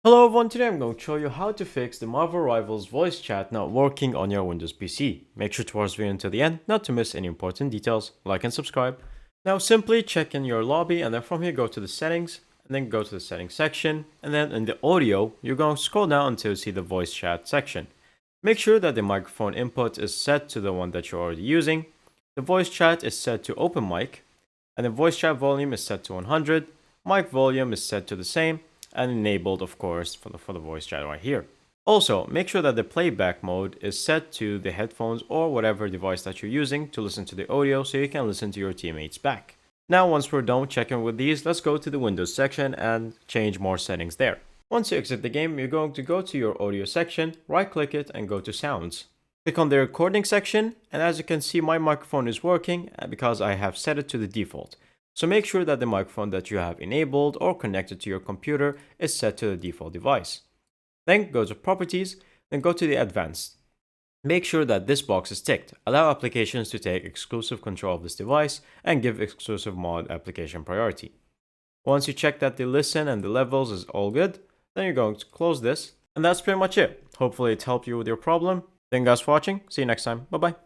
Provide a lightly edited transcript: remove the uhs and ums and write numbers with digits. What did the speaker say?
Hello everyone, today I'm going to show you how to fix the Marvel Rivals voice chat not working on your Windows PC. Make sure to watch the video until the end, not to miss any important details. Like and subscribe. Now simply check in your lobby and then from here go to the settings and then go to the settings section, and then in the audio you're going to scroll down until you see the voice chat section. Make sure that the microphone input is set to the one that you're already using. The voice chat is set to open mic and the voice chat volume is set to 100. Mic volume is set to the same and enabled, of course, for the voice chat right here. Also, make sure that the playback mode is set to the headphones or whatever device that you're using to listen to the audio so you can listen to your teammates back. Now, once we're done checking with these, let's go to the Windows section and change more settings there. Once you exit the game, you're going to go to your audio section, right-click it, and go to Sounds. Click on the recording section, and as you can see, my microphone is working because I have set it to the default. So make sure that the microphone that you have enabled or connected to your computer is set to the default device. Then go to Properties, then go to the Advanced. Make sure that this box is ticked. Allow applications to take exclusive control of this device and give exclusive mod application priority. Once you check that the listen and the levels is all good, then you're going to close this. And that's pretty much it. Hopefully it helped you with your problem. Thank you guys for watching. See you next time. Bye bye.